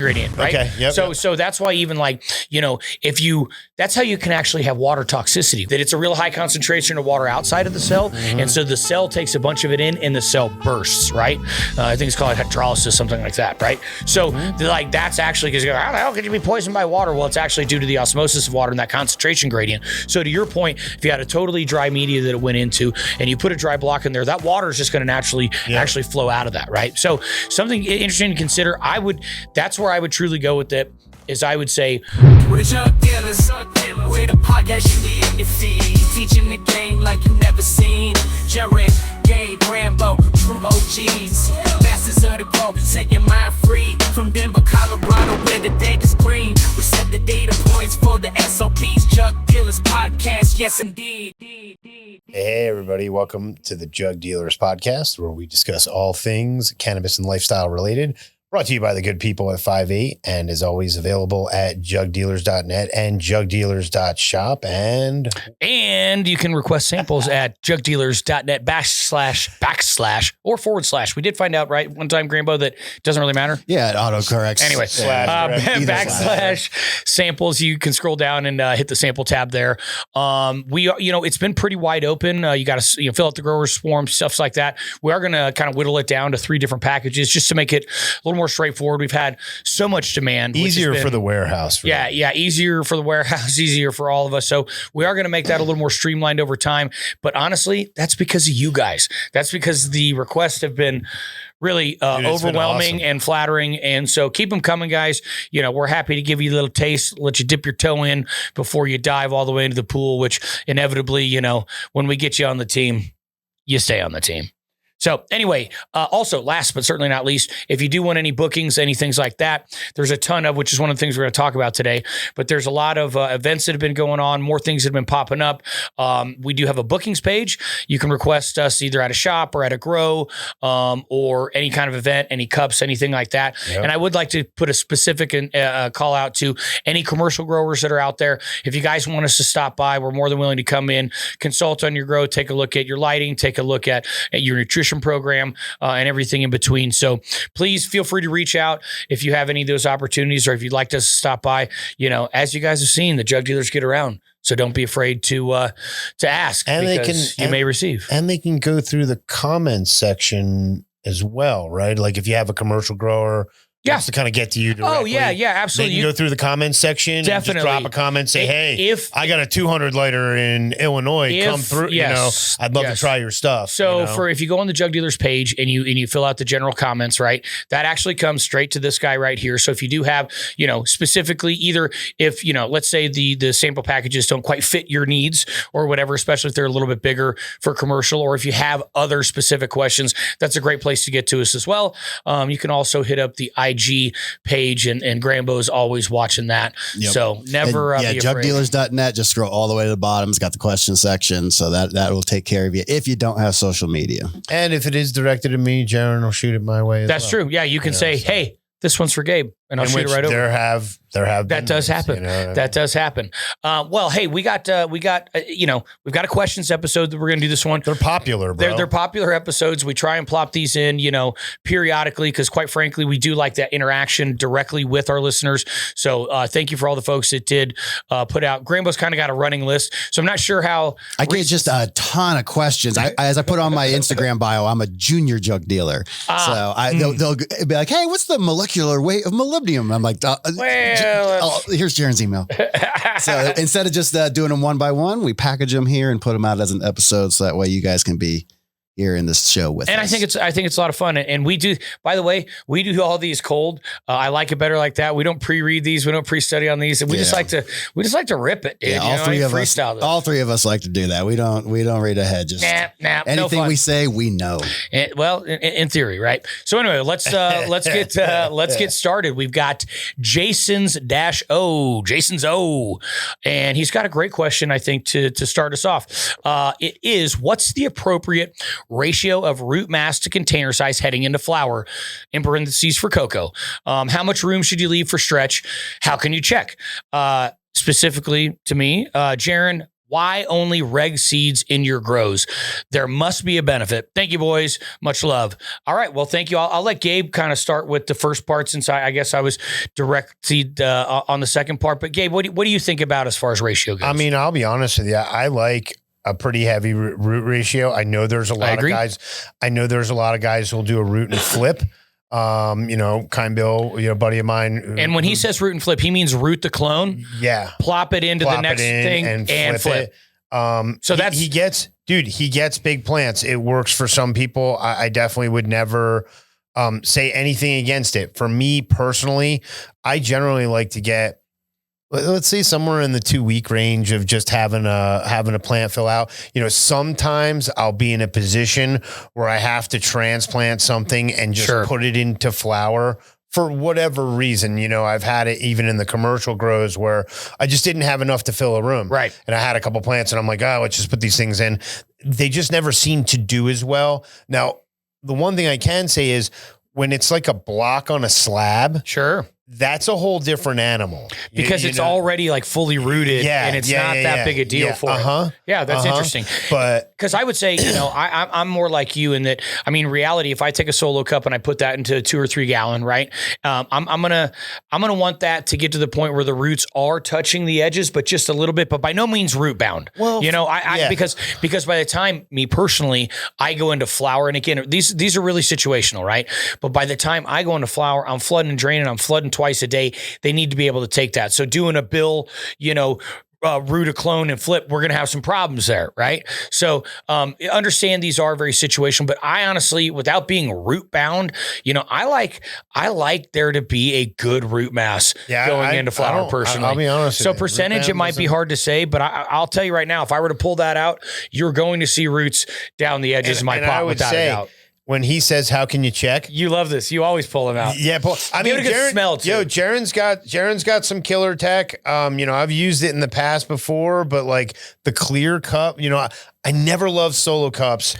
ingredient, right? Okay. Yep, so that's why even like, that's how you can actually have water toxicity, that it's a real high concentration of water outside of the cell. Mm-hmm. And so the cell takes a bunch of it in and the cell bursts, right? I think it's called hydrolysis, something like that, right? So like that's actually, because how the hell could you be poisoned by water? Well, it's actually due to the osmosis of water and that concentration gradient. So to your point, if you had a totally dry media that it went into and you put a dry block in there, that water is just going to naturally actually flow out of that, right? So something interesting to consider, that's where I would truly go with it, is I would say, we're Jug Dealers, we're the podcast you need in your feed, teaching the game like you never seen. Jerin, Gabe, GRAMBO, true OGs, masters of the globe, set your mind free. From Denver, Colorado, where the data's green, we set the data points for the SOPs. Jug Dealers Podcast, yes indeed. Hey everybody, welcome to the Jug Dealers Podcast, where we discuss all things cannabis and lifestyle related. Brought to you by the good people at 5-8 and is always available at jugdealers.net and jugdealers.shop. And you can request samples at jugdealers.net / or / We did find out right one time, GRAMBO, that it doesn't really matter. Yeah, it autocorrects. Anyway, / samples. You can scroll down and hit the sample tab there. It's been pretty wide open. You got to fill out the growers form, stuff like that. We are going to kind of whittle it down to 3 different packages just to make it a little more straightforward. We've had so much demand. Easier for the warehouse. Easier for the warehouse, easier for all of us. So we are going to make that a little more streamlined over time. But honestly, that's because of you guys. That's because the requests have been really overwhelming and flattering. And so keep them coming, guys. We're happy to give you a little taste, let you dip your toe in before you dive all the way into the pool, which inevitably, when we get you on the team, you stay on the team. So anyway, also last but certainly not least, if you do want any bookings, any things like that, there's a ton of, which is one of the things we're going to talk about today, but there's a lot of events that have been going on, more things that have been popping up. We do have a bookings page. You can request us either at a shop or at a grow, or any kind of event, any cups, anything like that. Yep. And I would like to put a specific call out to any commercial growers that are out there. If you guys want us to stop by, we're more than willing to come in, consult on your grow, take a look at your lighting, take a look at your nutrition program, and everything in between. So please feel free to reach out if you have any of those opportunities, or if you'd like us to stop by. As you guys have seen, the Jug Dealers get around. So don't be afraid to ask, and you may receive. And they can go through the comments section as well, right? Like if you have a commercial grower, wants to kind of get to you directly. Oh, yeah, absolutely. They can go through the comments section Definitely. And just drop a comment, say, if I got a 200 lighter in Illinois, come through, I'd love to try your stuff. So if you go on the Jug Dealers page and you fill out the general comments, right, that actually comes straight to this guy right here. So if you do have, specifically either if, let's say the sample packages don't quite fit your needs or whatever, especially if they're a little bit bigger for commercial, or if you have other specific questions, that's a great place to get to us as well. You can also hit up the IG page, and GRAMBO is always watching that. Yep. So never be afraid. Jugdealers.net, just scroll all the way to the bottom. It's got the question section, so that will take care of you if you don't have social media. And if it is directed at me, Jerin will shoot it my way. That's true. Yeah, you can say, hey, this one's for Gabe, and I'll shoot it right over. There have that does happen. That does happen. Well, hey, we've got a questions episode that we're going to do this one. They're popular, bro. They're popular episodes. We try and plop these in, periodically, because quite frankly, we do like that interaction directly with our listeners. So thank you for all the folks that did put out. GRAMBO's kind of got a running list, so I'm not sure how. I get just a ton of questions. As I put on my Instagram bio, I'm a junior jug dealer. So they'll be like, hey, what's the molecular weight of molybdenum? I'm like, here's Jerin's email. So instead of just doing them one by one, we package them here and put them out as an episode, so that way you guys can be here in this show with us. And I think it's a lot of fun. And we do, by the way, we do all these cold. I like it better like that. We don't pre-read these. We don't pre-study on these. And we just like to rip it, dude. Yeah, all three of us like to do that. We don't read ahead. Just anything we say, we know. In theory, right? So anyway, let's get started. We've got Jason's O, and he's got a great question, I think, to start us off. It is, what's the appropriate ratio of root mass to container size heading into flower, in parentheses for cocoa? How much room should you leave for stretch? How can you check? Specifically to me, Jerin, Why only reg seeds in your grows? There must be a benefit. Thank you, boys. Much love. All right. Well, thank you. I'll let Gabe kind of start with the first part since I guess I was directed on the second part. But Gabe, what do you think about as far as ratio goes? I mean, I'll be honest with you. I like a pretty heavy root ratio. I know there's a lot of guys. I know there's a lot of guys who'll do a root and flip. Kind Bill, buddy of mine. And when he says root and flip, he means root the clone. Yeah. Plop it into the next thing and flip. So he gets big plants. It works for some people. I definitely would never say anything against it. For me personally, I generally like to get, let's say, somewhere in the 2-week range of just having a plant fill out. Sometimes I'll be in a position where I have to transplant something and just put it into flower for whatever reason. I've had it even in the commercial grows where I just didn't have enough to fill a room. Right. And I had a couple plants and I'm like, let's just put these things in. They just never seem to do as well. Now, the one thing I can say is when it's like a block on a slab. Sure. That's a whole different animal. Because it's already like fully rooted and it's not that big a deal for it. Yeah, that's interesting. But because I would say, I'm more like you in that, reality, if I take a solo cup and I put that into a 2 or 3 gallon, right? I'm gonna want that to get to the point where the roots are touching the edges, but just a little bit, but by no means root bound. Well, because by the time me personally, I go into flower, and again, these are really situational, right? But by the time I go into flower, I'm flooding and draining, I'm flooding twice a day. They need to be able to take that. So doing a bill, root a clone and flip, we're going to have some problems there. Right. So, understand these are very situational, but I honestly, without being root bound, I like there to be a good root mass going into flower personally. I'll be honest. So percentage, it might be hard to say, but I'll tell you right now, if I were to pull that out, you're going to see roots down the edges of my pot without a doubt. When he says, "How can you check?" You love this. You always pull them out. Yeah, Jerin's got some killer tech. I've used it in the past before, but like the clear cup, I never loved solo cups.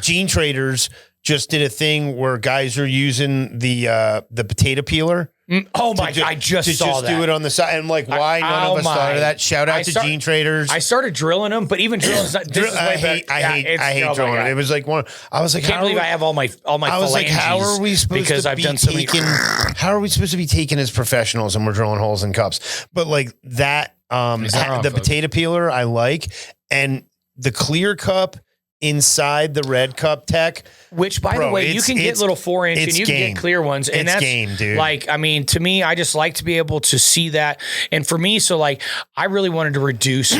Gene Traders just did a thing where guys are using the potato peeler. Oh my God! I just saw that. Do it on the side. And like, why none of us thought of that? Shout out to Gene Traders. I started drilling them, but even drilling, I hate drilling them. It was like I was like, I can't believe I have all my. I was like, how are we supposed to be taken? How are we supposed to be taken as professionals and we're drilling holes in cups? But like that, the potato peeler I like, and the clear cup inside the red cup tech, which by the way, you can get little 4-inch and you can get clear ones, and that's game, dude. Like, to me, I just like to be able to see that. And for me, so like, I really wanted to reduce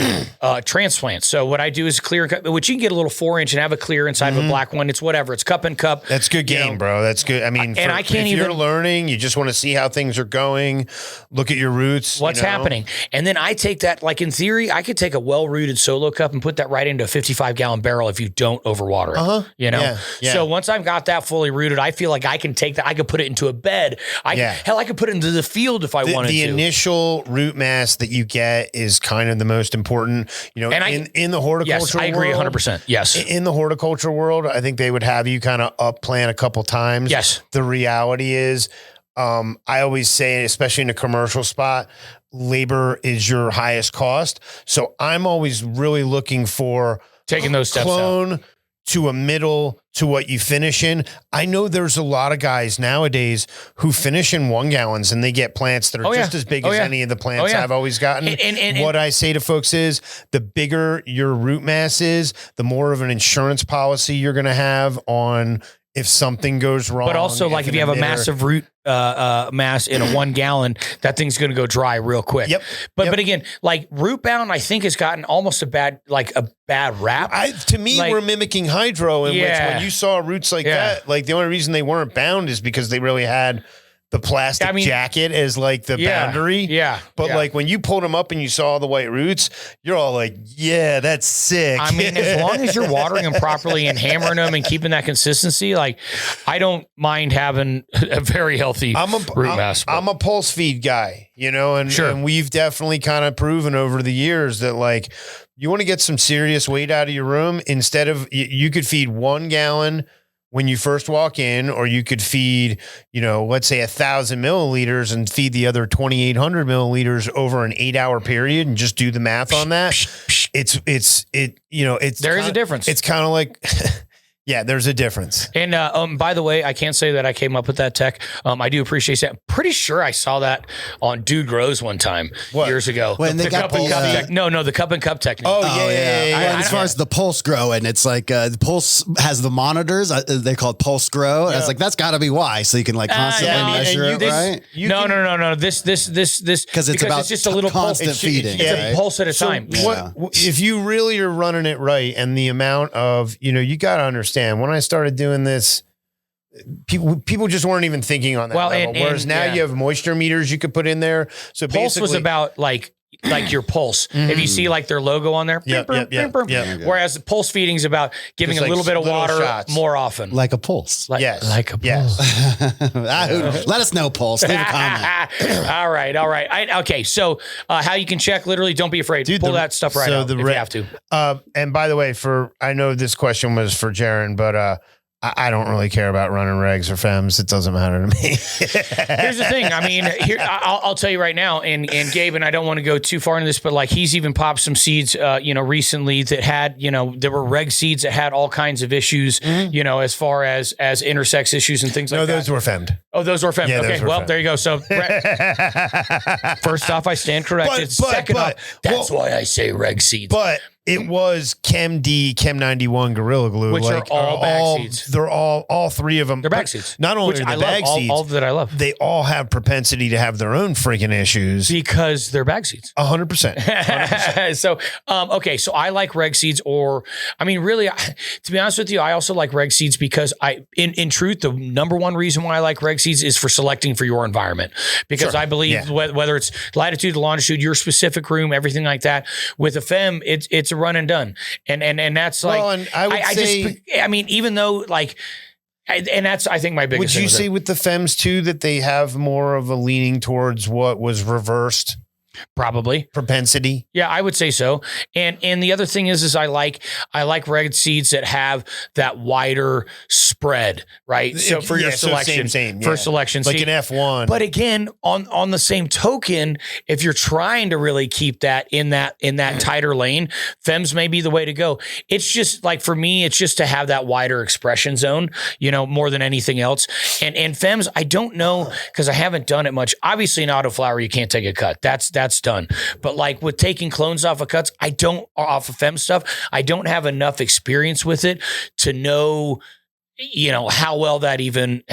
transplants. So what I do is clear cup, which you can get a little 4-inch and have a clear inside of a black one. It's whatever. It's cup and cup. That's good game, bro. That's good. If you're learning, you just want to see how things are going. Look at your roots. What's happening. And then I take that, like in theory, I could take a well-rooted solo cup and put that right into a 55-gallon barrel if you don't overwater it. Yeah. So once I've got that fully rooted, I feel like I can take that. I could put it into a bed. Hell, I could put it into the field if I wanted to. The initial root mass that you get is kind of the most important. And in the horticulture world. Yes, I agree 100%. Yes. In the horticulture world, I think they would have you kind of up plant a couple times. Yes. The reality is, I always say, especially in a commercial spot, labor is your highest cost. So I'm always really looking for taking those steps out to a middle to what you finish in. I know there's a lot of guys nowadays who finish in 1 gallons and they get plants that are just as big as any of the plants I've always gotten. And what I say to folks is the bigger your root mass is, the more of an insurance policy you're going to have on if something goes wrong. But also, like if you have a massive root mass in a 1 gallon, that thing's going to go dry real quick. But again, like root bound, I think has gotten almost a bad rap. To me, we're mimicking hydro, in which when you saw roots like that, like the only reason they weren't bound is because they really had the plastic jacket as like the boundary. But like when you pulled them up and you saw the white roots, you're all like, yeah, that's sick. As long as you're watering them properly and hammering them and keeping that consistency, like I don't mind having a very healthy root mass. I'm a pulse feed guy, and we've definitely kind of proven over the years that like you want to get some serious weight out of your room, instead of you could feed 1 gallon when you first walk in, or you could feed, let's say 1,000 milliliters and feed the other 2,800 milliliters over an 8-hour period and just do the math on that. There is a difference. It's kind of like, yeah, there's a difference. And by the way, I can't say that I came up with that tech. I do appreciate that. I'm pretty sure I saw that on Dude Grows one time years ago. When they got the tech. No, the cup and cup technique. Oh yeah. As far as the pulse grow, and it's like the pulse has the monitors. They call it pulse grow. And I was like, that's got to be why. So you can like constantly measure it, right? No. This because it's just a little constant pulse. feeding. It's a pulse at a time. If you really are running it right, and the amount of you got to understand. When I started doing this, people just weren't even thinking on that level. Whereas now you have moisture meters you could put in there. So pulse was about like your pulse. If you see like their logo on there, whereas the pulse feeding is about giving a little bit of water shots. More often. Like a pulse. Like a pulse. Let us know, Pulse. Leave a comment. All right. Okay, so how you can check, literally, don't be afraid. Pull that stuff right out if you have to. And by the way, I know this question was for Jerin, but I don't really care about running regs or fems. It doesn't matter to me. Here's the thing. I mean, I'll tell you right now, and Gabe, and I don't want to go too far into this, but like he's even popped some seeds, recently that had, there were reg seeds that had all kinds of issues, as far as intersex issues and things like that. No, those were femmed. Oh, those were femmed. Yeah, okay, well, femmed. there you go. So first off, I stand corrected. Second off, that's why I say reg seeds. But it was Chem D, Chem 91, Gorilla Glue, which are all bag seeds. They're all three of them. They're bag seeds. Not only which are they bag seeds, all that I love. They all have propensity to have their own freaking issues because they're bag seeds. 100%. So, okay. So I like reg seeds, really, to be honest with you, I also like reg seeds because in truth, the number one reason why I like reg seeds is for selecting for your environment, because I believe whether it's latitude, longitude, your specific room, everything like that. With a fem, it's a run and done, and that's like. Well, and I would say, even though like. And that's, I think, my biggest. Would you say with the fems too that they have more of a leaning towards what was reversed? Probably propensity. Yeah, I would say so. And the other thing is I like reg seeds that have that wider spread, right? So for your selection, for selection, like an F1. But again, on the same token, if you're trying to really keep that in that tighter lane, fems may be the way to go. It's just like, for me, it's just to have that wider expression zone, more than anything else. And fems, I don't know, because I haven't done it much. Obviously, in autoflower, you can't take a cut. That's done. But like with taking clones off of cuts, off of fem stuff, I don't have enough experience with it to know, how well that even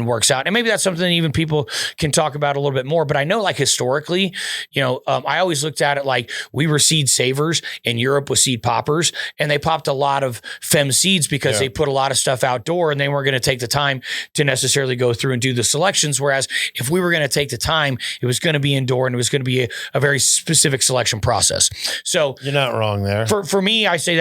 works out. And maybe that's something that even people can talk about a little bit more. But I know, like, historically, I always looked at it like we were seed savers and Europe was seed poppers, and they popped a lot of fem seeds because they put a lot of stuff outdoor and they weren't going to take the time to necessarily go through and do the selections. Whereas if we were going to take the time, it was going to be indoor and it was going to be a very specific selection process. So you're not wrong there. For me, I say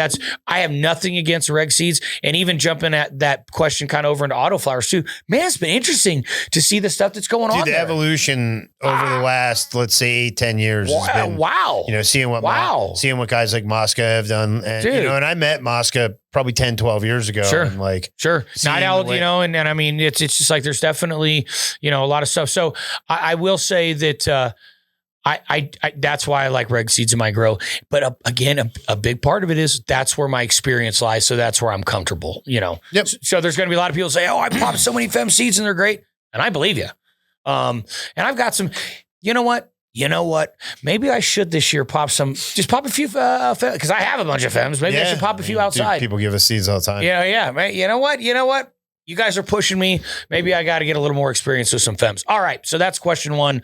I have nothing against reg seeds, and even jumping at that question kind of over into autoflowers too. Man, it's been interesting to see the stuff that's going on. The evolution over the last, let's say, 8-10 years has been, seeing what guys like Mosca have done. And, and I met Mosca probably 10, 12 years ago. Sure. And Night Owl, and I mean, it's just like, there's definitely, a lot of stuff. So I will say that, I that's why I like reg seeds in my grow. But again, a big part of it is that's where my experience lies. So that's where I'm comfortable, Yep. So there's going to be a lot of people say, oh, I popped so many fem seeds and they're great. And I believe you. And I've got some, you know what? Maybe I should this year pop a few, because I have a bunch of fems. Maybe I should pop a few outside. People give us seeds all the time. Yeah. Right? You know what? You guys are pushing me. Maybe I got to get a little more experience with some fems. All right. So that's question one.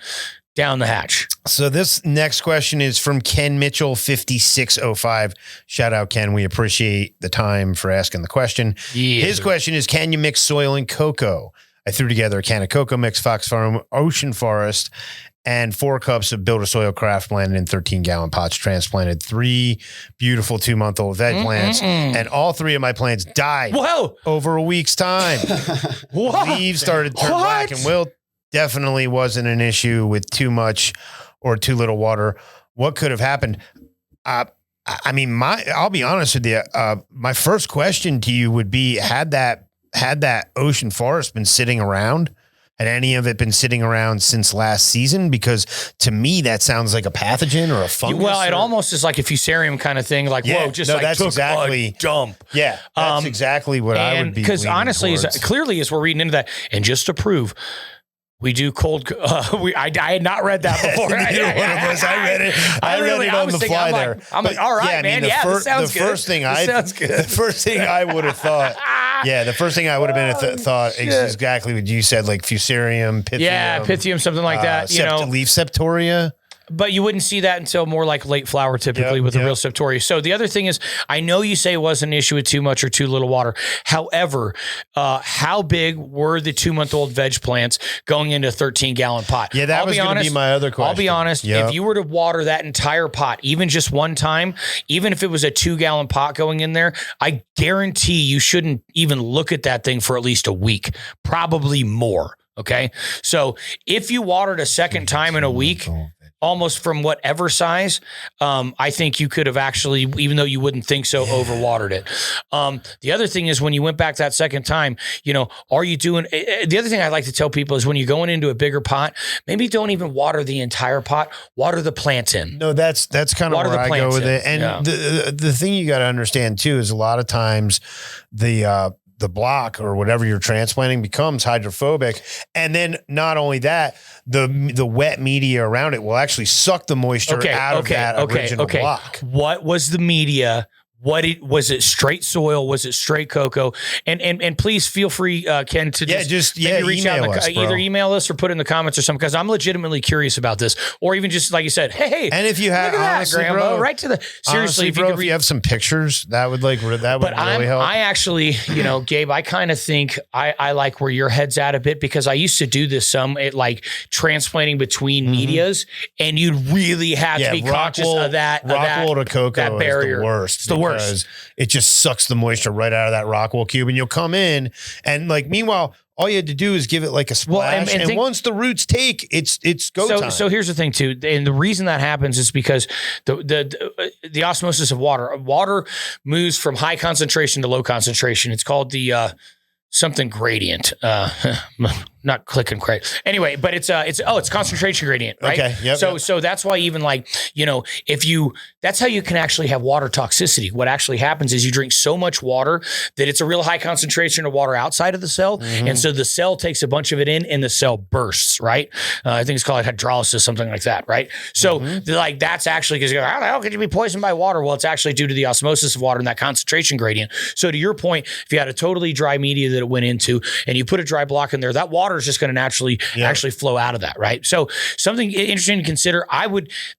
Down the hatch. So this next question is from Ken Mitchell 5605. Shout out, Ken. We appreciate the time for asking the question. Yeah. His question is, can you mix soil and cocoa? I threw together a can of cocoa mix, Fox Farm, Ocean Forest, and 4 cups of Builder Soil Craft blended in 13-gallon pots, transplanted 3 beautiful 2-month-old veg plants, and all 3 of my plants died over a week's time. Leaves started to turn black and wilt. Definitely wasn't an issue with too much or too little water. What could have happened? I'll be honest with you. My first question to you would be, had that had that ocean forest been sitting around? Had any of it been sitting around since last season? Because to me, that sounds like a pathogen or a fungus. Well, it almost is like a fusarium kind of thing. Like, whoa, just that's took exactly a dump. Yeah, that's exactly what I would be. Because honestly, clearly, as we're reading into that, and just to prove. We do cold. I had not read that before. Neither one of us. I read it. I read it on the fly there. I'm like, all right, man. This sounds good. The first thing I would have thought. Yeah, the first thing I would have been thought exactly what you said, like fusarium, pythium. Yeah, pythium, something like that. Leaf septoria. But you wouldn't see that until more like late flower, typically with the real septoria. So the other thing is, I know you say it wasn't an issue with too much or too little water. However, how big were the 2-month-old veg plants going into a 13-gallon pot? Yeah, that was going to be my other question. I'll be honest. Yep. If you were to water that entire pot, even just one time, even if it was a 2-gallon pot going in there, I guarantee you shouldn't even look at that thing for at least a week, probably more. Okay. So if you watered a second time in a week, almost from whatever size, I think you could have actually, even though you wouldn't think so, overwatered it. The other thing is when you went back that second time, are you doing, the other thing I like to tell people is when you're going into a bigger pot, maybe don't even water the entire pot, water the plants in. No, that's kind of where I go with it. And the thing you got to understand too, is a lot of times the block or whatever you're transplanting becomes hydrophobic. And then not only that, the wet media around it will actually suck the moisture out of that original block. What was the media? Was it straight soil? Was it straight cocoa? And please feel free, Ken, to reach out, either email us or put in the comments or something, because I'm legitimately curious about this. Or even just like you said, hey, and if you have GRAMBO, right to the seriously, if you have some pictures, that would really help. I actually, Gabe, I kind of think I like where your head's at a bit, because I used to do this like transplanting between medias, and you'd really have to be conscious of that. Rockwool to cocoa that barrier. Is the worst. It's the worst. Because it just sucks the moisture right out of that Rockwool cube, and you'll come in and meanwhile, all you had to do is give it like a splash. And once the roots take, it's go time. So here's the thing too. And the reason that happens is because the osmosis of water moves from high concentration to low concentration. It's called the, something gradient, not click and crate. Anyway, but it's concentration gradient, right? Okay. Yep, so that's why even that's how you can actually have water toxicity. What actually happens is you drink so much water that it's a real high concentration of water outside of the cell. And so the cell takes a bunch of it in and the cell bursts, right? I think it's called hydrolysis, something like that, right? So that's actually, because how the hell could you be poisoned by water? Well, it's actually due to the osmosis of water and that concentration gradient. So to your point, if you had a totally dry media that it went into and you put a dry block in there, that water is just going to naturally actually flow out of that, right? So something interesting to consider.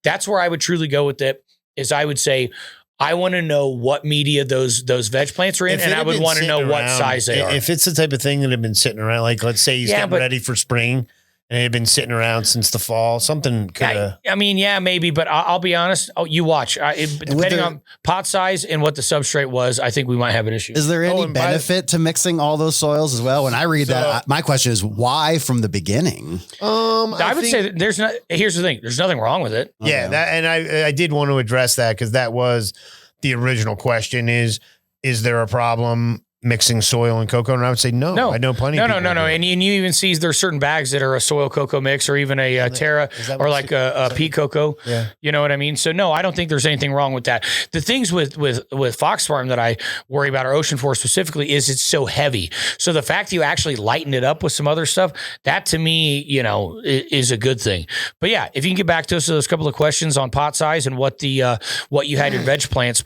That's where I would truly go with it, is I would say, I want to know what media those veg plants are in, and I would want to know what size they are. If it's the type of thing that had been sitting around, like let's say he's getting ready for spring, and it had been sitting around since the fall, something could have. I mean, yeah, maybe, but I'll be honest. You watch. Depending on pot size and what the substrate was, I think we might have an issue. Is there any benefit to mixing all those soils as well? When I read that, my question is, why from the beginning? I would say that here's the thing. There's nothing wrong with it. Yeah, and I did want to address that, because that was the original question: is there a problem mixing soil and cocoa? And I would say no. I know plenty of people. No. And you even see there's certain bags that are a soil cocoa mix, or even a Terra, or like a peat cocoa. Yeah. You know what I mean? So no, I don't think there's anything wrong with that. The things with Fox Farm that I worry about, or Ocean Forest specifically, is it's so heavy. So the fact that you actually lighten it up with some other stuff, that to me, is a good thing. But yeah, if you can get back to us with those couple of questions on pot size and what you had your veg plants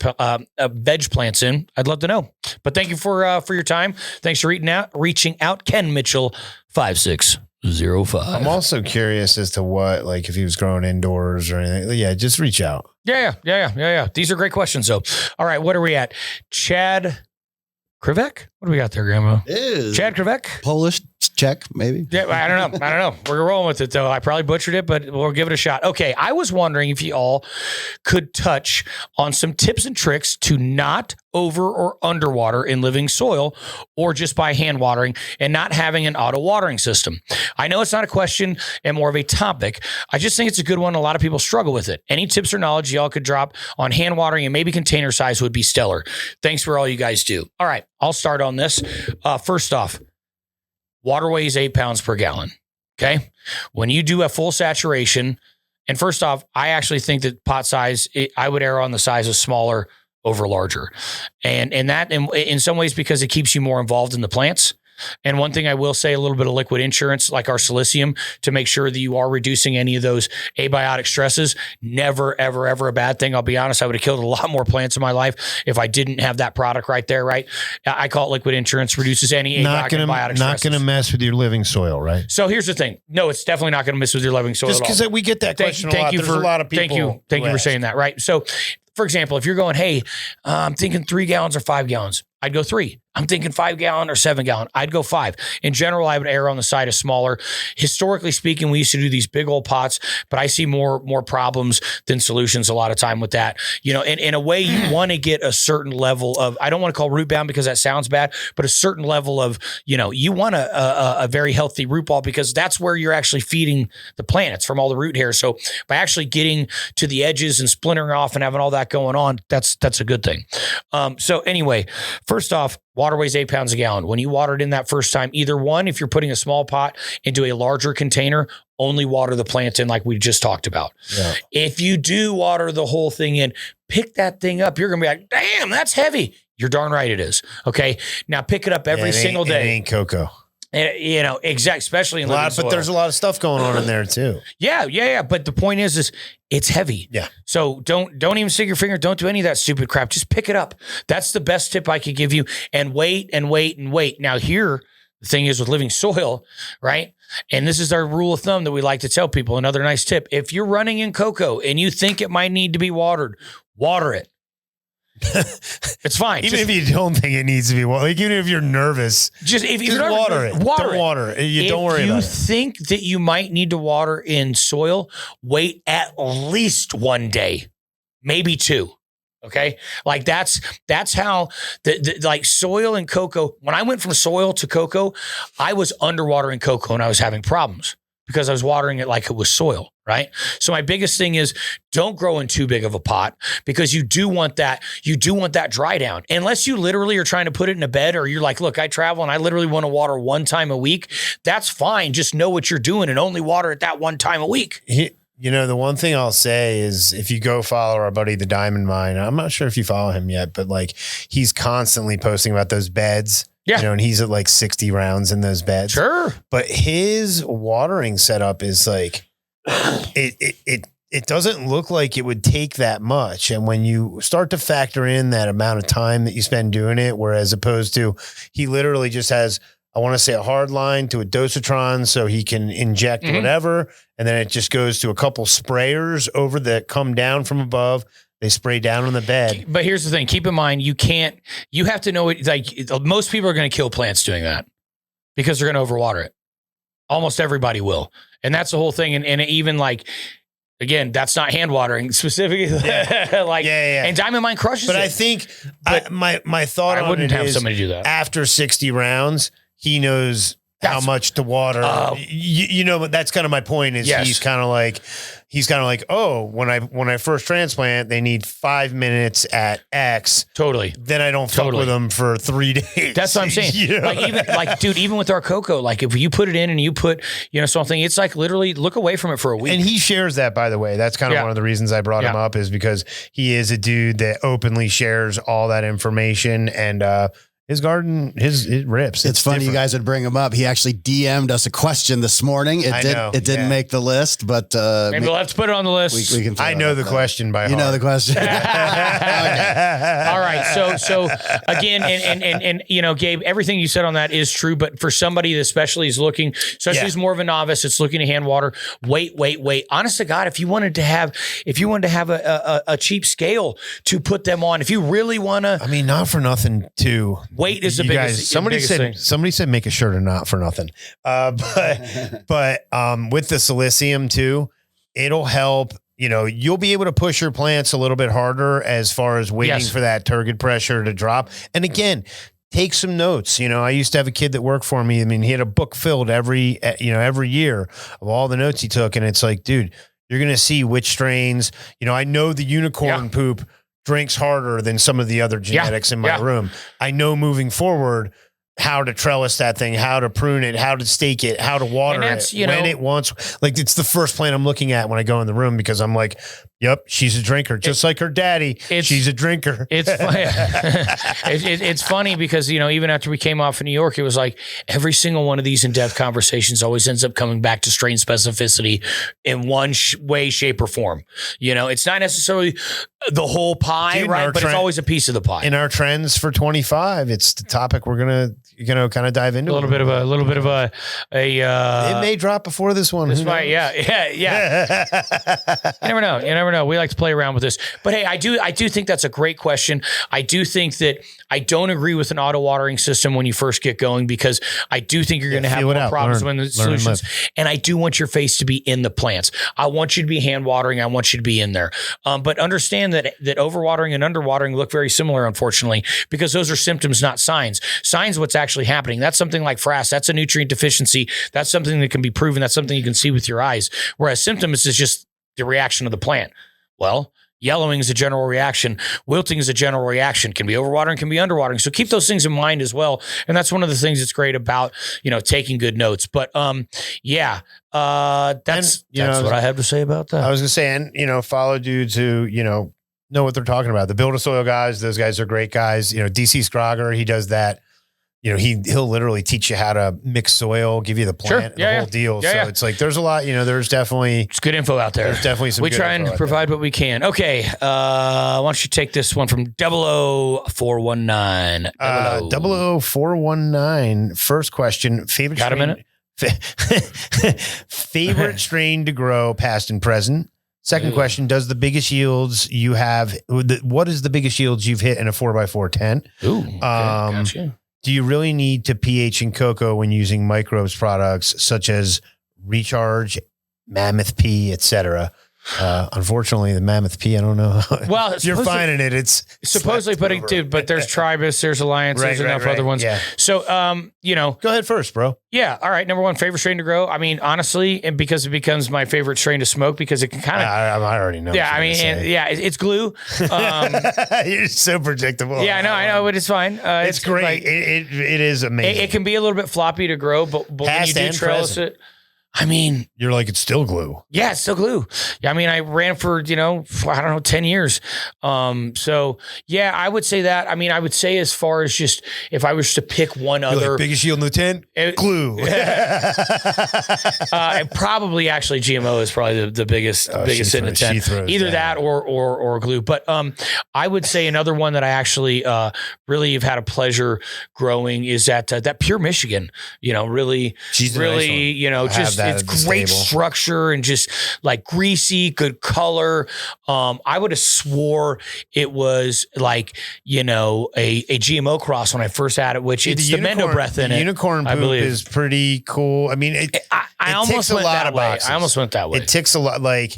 in, I'd love to know. But thank you for your time. Thanks for reaching out. Ken Mitchell, 5605. I'm also curious as to what, if he was growing indoors or anything. Yeah, just reach out. Yeah. These are great questions, though. All right, what are we at? Chad Krivek? What do we got there, GRAMBO? Is Chad Krivek? Polish check, maybe. Yeah, I don't know. We're rolling with it though. I probably butchered it, but we'll give it a shot. Okay, I was wondering if you all could touch on some tips and tricks to not over or underwater in living soil, or just by hand watering and not having an auto watering system. I know it's not a question and more of a topic. I just think it's a good one. A lot of people struggle with it. Any tips or knowledge y'all could drop on hand watering and maybe container size would be stellar. Thanks for all you guys do. All right, I'll start on this. First off, water weighs 8 pounds per gallon. Okay. When you do a full saturation, and first off, I actually think that pot size, I would err on the size of smaller over larger. And that in some ways, because it keeps you more involved in the plants. And one thing I will say, a little bit of liquid insurance, like our Slicium, to make sure that you are reducing any of those abiotic stresses. Never, ever, ever a bad thing. I'll be honest, I would have killed a lot more plants in my life if I didn't have that product right there, right? I call it liquid insurance, reduces any abiotic and biotic stresses. Not going to mess with your living soil, right? So here's the thing. No, it's definitely not going to mess with your living soil. Just because we get that question a lot. There's a lot of people. Thank you for saying that, right? So, for example, if you're going, hey, I'm thinking 3 gallons or 5 gallons, I'd go 3. I'm thinking 5 gallon or 7 gallon. I'd go 5. In general, I would err on the side of smaller. Historically speaking, we used to do these big old pots, but I see more problems than solutions a lot of time with that. You know, in a way, you want to get a certain level of, I don't want to call root bound because that sounds bad, but a certain level of, you know, you want a very healthy root ball because that's where you're actually feeding the plants from all the root hair. So by actually getting to the edges and splintering off and having all that going on, that's a good thing. So anyway, first off, water weighs 8 pounds a gallon. When you water it in that first time, either one, if you're putting a small pot into a larger container, only water the plants in like we just talked about. Yeah. If you do water the whole thing in, pick that thing up. You're going to be like, damn, that's heavy. You're darn right it is. Okay. Now pick it up every single day. It ain't cocoa. And, you know, exactly, especially in living soil. But there's a lot of stuff going on in there too. Yeah. But the point is it's heavy. Yeah. So don't even stick your finger. Don't do any of that stupid crap. Just pick it up. That's the best tip I could give you. And wait and wait and wait. Now here, the thing is with living soil, right? And this is our rule of thumb that we like to tell people. Another nice tip. If you're running in cocoa and you think it might need to be watered, water it. It's fine. Even if you don't think it needs to be watered, like even if you're nervous, just water it. Don't water it. You don't worry about it. If you think that you might need to water in soil, wait at least 1 day, maybe 2. Okay. Like that's how like soil and cocoa. When I went from soil to cocoa, I was underwatering cocoa and I was having problems because I was watering it like it was soil. Right. So my biggest thing is don't grow in too big of a pot because you do want that dry down. Unless you literally are trying to put it in a bed or you're like, look, I travel and I literally want to water 1 time a week. That's fine. Just know what you're doing and only water it that 1 time a week. You know, the one thing I'll say is if you go follow our buddy, the Diamond Mine, I'm not sure if you follow him yet, but like he's constantly posting about those beds. Yeah. You know, and he's at like 60 rounds in those beds. Sure. But his watering setup is like, it doesn't look like it would take that much. And when you start to factor in that amount of time that you spend doing it, whereas opposed to he literally just has, I want to say a hard line to a dosatron so he can inject whatever. And then it just goes to a couple sprayers over that come down from above. They spray down on the bed. But here's the thing. Keep in mind, you have to know it. Like most people are going to kill plants doing that because they're going to overwater it. Almost everybody will. And that's the whole thing. And even like, again, that's not hand watering specifically. Yeah. And Diamond Mine crushes but it. I think my thought I on wouldn't it have is somebody do that. After 60 rounds, he knows how much to water. You know, but that's kind of my point is he's kind of like, oh, when I first transplant, they need 5 minutes at X. Totally. Then I don't fuck with them for 3 days. That's what I'm saying. You know? Dude, even with our cocoa, like if you put it in and you put, you know, something, it's like literally look away from it for a week. And he shares that, by the way. That's kind of one of the reasons I brought him up is because he is a dude that openly shares all that information and, his garden, it rips. It's funny you guys would bring him up. He actually DM'd us a question this morning. It didn't make the list, but maybe we'll have to put it on the list. We can. I know the question by heart. You know the question. Okay. All right. So again, and you know, Gabe, everything you said on that is true. But for somebody that especially is looking, especially who's more of a novice, it's looking to hand water. Wait. Honest to God, if you wanted to have a cheap scale to put them on, if you really want to, I mean, not for nothing too. weight is the You biggest. guys, somebody said make a shirt or not for nothing. But with the Slicium too, it'll help. You'll be able to push your plants a little bit harder as far as waiting for that turgid pressure to drop. And again, take some notes. I used to have a kid that worked for me. I mean, he had a book filled every year of all the notes he took. And it's like, dude, you're going to see which strains, I know the unicorn poop drinks harder than some of the other genetics in my room. I know moving forward how to trellis that thing, how to prune it, how to stake it, how to water it, when it wants. Like, it's the first plant I'm looking at when I go in the room, because I'm like, yep, she's a drinker, just like her daddy. She's a drinker. It's it's funny because, even after we came off in New York, it was like every single one of these in-depth conversations always ends up coming back to strain specificity in one way, shape, or form. It's not necessarily the whole pie, right? But it's always a piece of the pie. In our trends for 25, it's the topic we're gonna kind of dive into. A little bit of a it may drop before this one. This might, yeah. You never know. We like to play around with this, but hey, I do think that's a great question. I do think that I don't agree with an auto watering system when you first get going, because I do think you're going to have more problems when the solutions. And I do want your face to be in the plants. I want you to be hand watering. I want you to be in there. But understand that overwatering and underwatering look very similar, unfortunately, because those are symptoms, not signs. Signs, what's actually happening. That's something like frass. That's a nutrient deficiency. That's something that can be proven. That's something you can see with your eyes. Whereas symptoms is just the reaction of the plant. Well, yellowing is a general reaction. Wilting is a general reaction. Can be overwatering, can be underwatering. So keep those things in mind as well. And that's one of the things that's great about, taking good notes. But that's what I have to say about that. I was going to say, and, follow dudes who, know what they're talking about. The Build a Soil guys, those guys are great guys. DC Scrogger, he does that. He'll literally teach you how to mix soil, give you the plant, the whole deal. It's like, there's a lot, there's definitely. It's good info out there. There's definitely some. We try and provide what we can. Okay. Why don't you take this one from 00419? 00419. First question. Favorite Got strain, a minute? Favorite strain to grow, past and present. Second question, does the biggest yields you have, what is the biggest yields you've hit in a 4x4 tent? Ooh, okay, gotcha. Do you really need to pH in cocoa when using microbes products such as Recharge, Mammoth P, etc.? Unfortunately, the Mammoth P, I don't know. Well, if you're finding it, it's supposedly putting, dude, but there's Tribus, there's Alliance, there's enough other ones. Yeah. So, go ahead first, bro. Yeah. All right. Number one, favorite strain to grow. I mean, honestly, and because it becomes my favorite strain to smoke, because it can kind of, I already know. Yeah. I mean, it's glue. You're so predictable. Yeah, I know, but it's fine. It's great. Like, it is amazing. It can be a little bit floppy to grow, but when you do trellis it, I mean, you're like, it's still glue. Yeah, it's still glue. Yeah, I mean, I ran for, 10 years. So yeah, I would say that. I mean, I would say, as far as just, if I was to pick one other, biggest yield in the tent, glue. And probably actually GMO is probably the biggest in the tent. Either that or glue. But I would say another one that I actually really have had a pleasure growing is that Pure Michigan. Really, she's really, just it's great structure and just like greasy, good color. I would have swore it was like, a GMO cross when I first had it, which it's the Mendo breath in it. Unicorn poop is pretty cool. I mean, I almost went that way. I almost went that way. It ticks a lot. Like,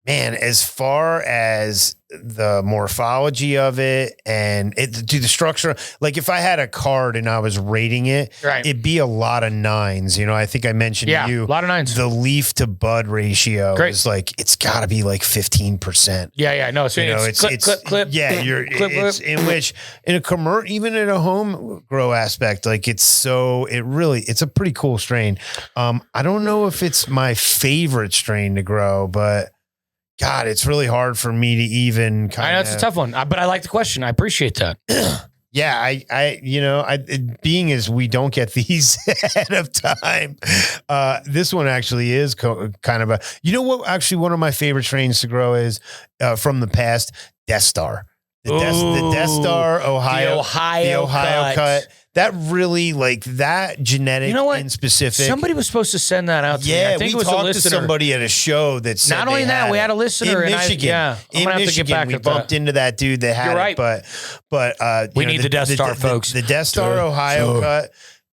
man, as far as the morphology of it and the structure, like if I had a card and I was rating it, it'd be a lot of 9s. I think I mentioned to you, a lot of 9s. The leaf to bud ratio is like, it's got to be like 15%. Yeah. No, it's clip. Yeah, it's in which in a commercial, even in a home grow aspect, like it's a pretty cool strain. I don't know if it's my favorite strain to grow, but God, it's really hard for me to even I know it's a tough one, but I like the question. I appreciate that. Yeah, being as we don't get these ahead of time, this one actually is kind of what actually one of my favorite strains to grow is from the past, Death Star. The Death Star Ohio cut. that really like that genetic and specific. Somebody was supposed to send that out to me. I think it was talked a listener. to somebody at a show that said not only that, we had a listener in and Michigan. I'm gonna have to get back we at bumped into that dude that had it, but we need the Death Star, folks. The Death Star Ohio cut,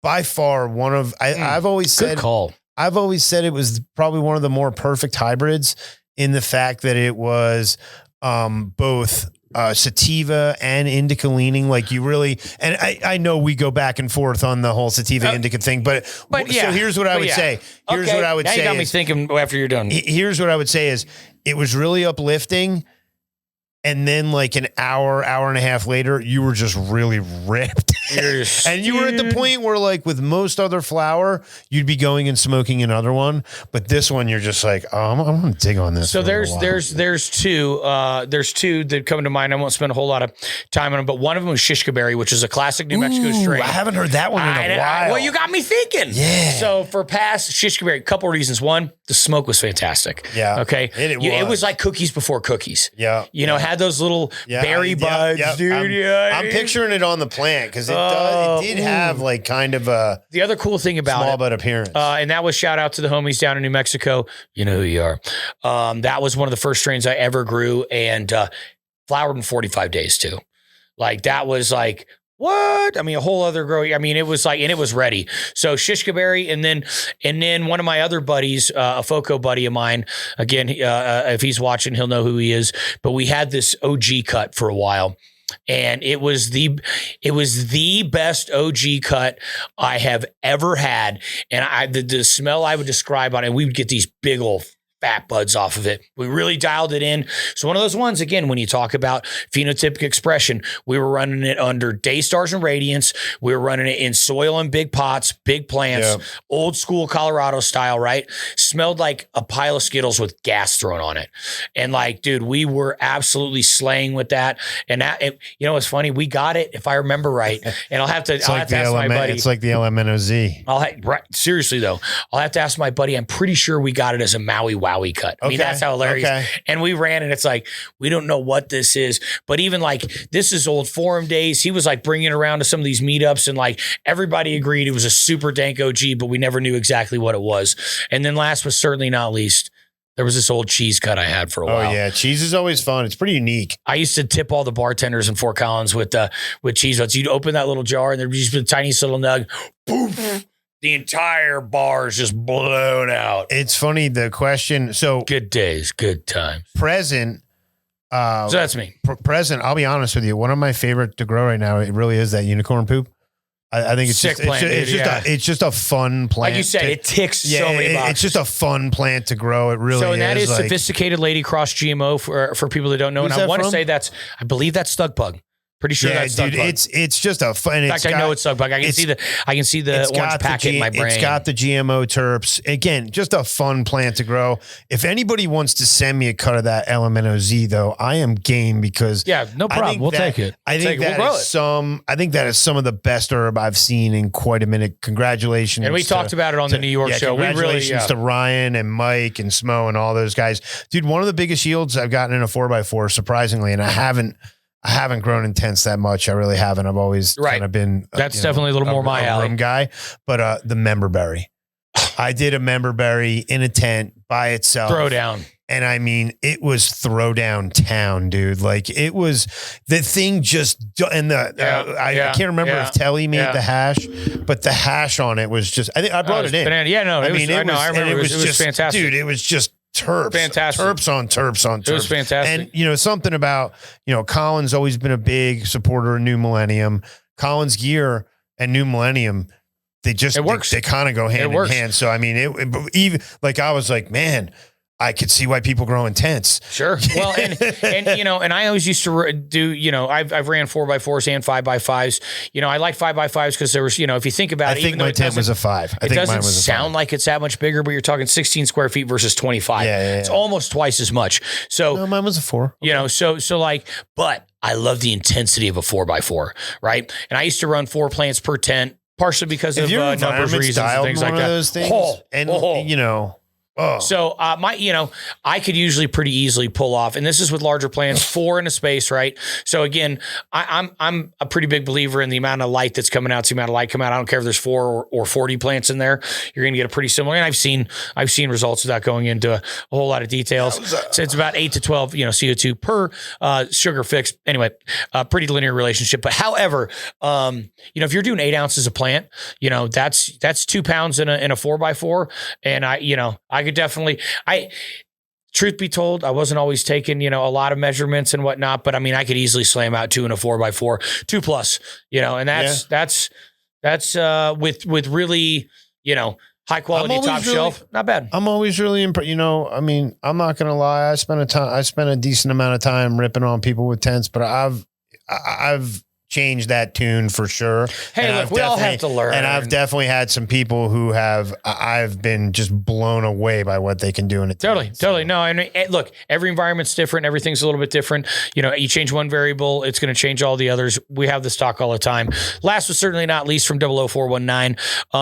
by far one of I've always said good call. I've always said it was probably one of the more perfect hybrids in the fact that it was both sativa and indica leaning. Like you really, and I know we go back and forth on the whole sativa indica thing, but so here's what I would say. Here's what I would say. You got me thinking after you're done. Here's what I would say is it was really uplifting. And then like an hour and a half later, you were just really ripped. And you were at the point where like with most other flower, you'd be going and smoking another one. But this one, you're just like, oh, I'm going to dig on this. So there's two that come to mind. I won't spend a whole lot of time on them, but one of them was Shishka Berry, which is a classic New Mexico strain. I haven't heard that one in a while. Well, you got me thinking. Yeah. So for past Shishka Berry, a couple of reasons. One, the smoke was fantastic. Yeah. Okay. It was like cookies before cookies. Yeah. Had those little berry buds, dude. I'm picturing it on the plant because it did have like kind of a the other cool thing about small bud appearance. And that was shout out to the homies down in New Mexico. You know who you are. That was one of the first strains I ever grew and flowered in 45 days too. Like that was like what? I mean, a whole other grow. I mean, it was like, and it was ready. So Shishka Berry, and then one of my other buddies, a FOCO buddy of mine, again, if he's watching, he'll know who he is. But we had this OG cut for a while, and it was the best OG cut I have ever had. And the smell I would describe on it, we would get these big old fat buds off of it. We really dialed it in. So one of those ones, again, when you talk about phenotypic expression, we were running it under Daystars and Radiance. We were running it in soil and big pots, big plants, old school Colorado style, right? Smelled like a pile of Skittles with gas thrown on it. And like, dude, we were absolutely slaying with that. And that, it's funny. We got it, if I remember right. And I'll have to ask my buddy. It's like the LMNOZ. Seriously though, I'll have to ask my buddy. I'm pretty sure we got it as a Maui Wowie cut. I mean, that's how hilarious. Okay. And we ran and it's like, we don't know what this is, but even like, this is old forum days. He was like bringing it around to some of these meetups and like everybody agreed it was a super dank OG, but we never knew exactly what it was. And then last but certainly not least, there was this old cheese cut I had for a while. Oh yeah. Cheese is always fun. It's pretty unique. I used to tip all the bartenders in Fort Collins with cheese nuts. You'd open that little jar and there'd just be a tiny little nug. Boom. The entire bar is just blown out. It's funny, the question. So good days, good times. Present. So that's me. Present. I'll be honest with you. One of my favorite to grow right now, it really is that unicorn poop. I think it's sick plant. It's just a fun plant. Like you said, it ticks so many boxes. It's just a fun plant to grow. It really is. And that is like, sophisticated lady cross GMO for people that don't know. And I want to say I believe that's Stug Bug. Pretty sure that's Stug Bug. It's just a fun. In fact, I know it's Stug Bug. I can see the orange packet in my brain. It's got the GMO terps. Again, just a fun plant to grow. If anybody wants to send me a cut of that LMNOZ, though, I am game because no problem. We'll take it. I think that is some of the best herb I've seen in quite a minute. Congratulations! And we taled about it on the New York show. Congratulations to Ryan and Mike and Smo and all those guys, dude. One of the biggest yields I've gotten in a 4x4, surprisingly, and I haven't grown intense that much. I really haven't. I've always kind of been. That's definitely a little more my alley. Room guy, but the member berry. I did a member berry in a tent by itself. Throw down. And I mean, it was throw down town, dude. Like it was the thing just, and I can't remember if Telly made the hash, but the hash on it was just, I think I brought it in. Banana. Yeah, no, I remember it was just fantastic. Dude, it was just terps. Fantastic. Terps on terps on terps. It was fantastic. And something about, Colin's always been a big supporter of New Millennium. Colin's gear and New Millennium, they kind of go hand in hand. So I mean, even like I was like, man, I could see why people grow intense. Sure. Well, and I always used to do, I've ran 4x4s and 5x5s. I like 5x5s because there was, if you think about it, I think my tent was a 5. It doesn't sound like it's that much bigger, but you're talking 16 square feet versus 25. It's almost twice as much. So no, mine was a 4. But I love the intensity of a 4x4, right? And I used to run 4 plants per tent, partially because of numbers, reasons, and things like that. Those things, Oh. So I could usually pretty easily pull off, and this is with larger plants, 4 in a space, right? So again, I'm a pretty big believer in the amount of light that's coming out. It's the amount of light coming out. I don't care if there's 4 or 40 plants in there. You're going to get a pretty similar. And I've seen results without going into a whole lot of details. So it's about 8 to 12, CO2 per sugar fix. Anyway, pretty linear relationship. But however, if you're doing 8 ounces of plant, that's 2 pounds in a 4x4, and I could definitely. Truth be told, I wasn't always taking, a lot of measurements and whatnot, but I could easily slam out 2 in a 4x4, 2+, and that's with really, high quality top shelf. Not bad. I'm always really impressed. I'm not going to lie. I spent a decent amount of time ripping on people with tents, but I've changed that tune for sure. Hey, look, we all have to learn. And I've definitely had some people who I've been just blown away by what they can do in a tent. Totally. No, and look, every environment's different. Everything's a little bit different. You change one variable, it's going to change all the others. We have this talk all the time. Last but certainly not least, from 00419,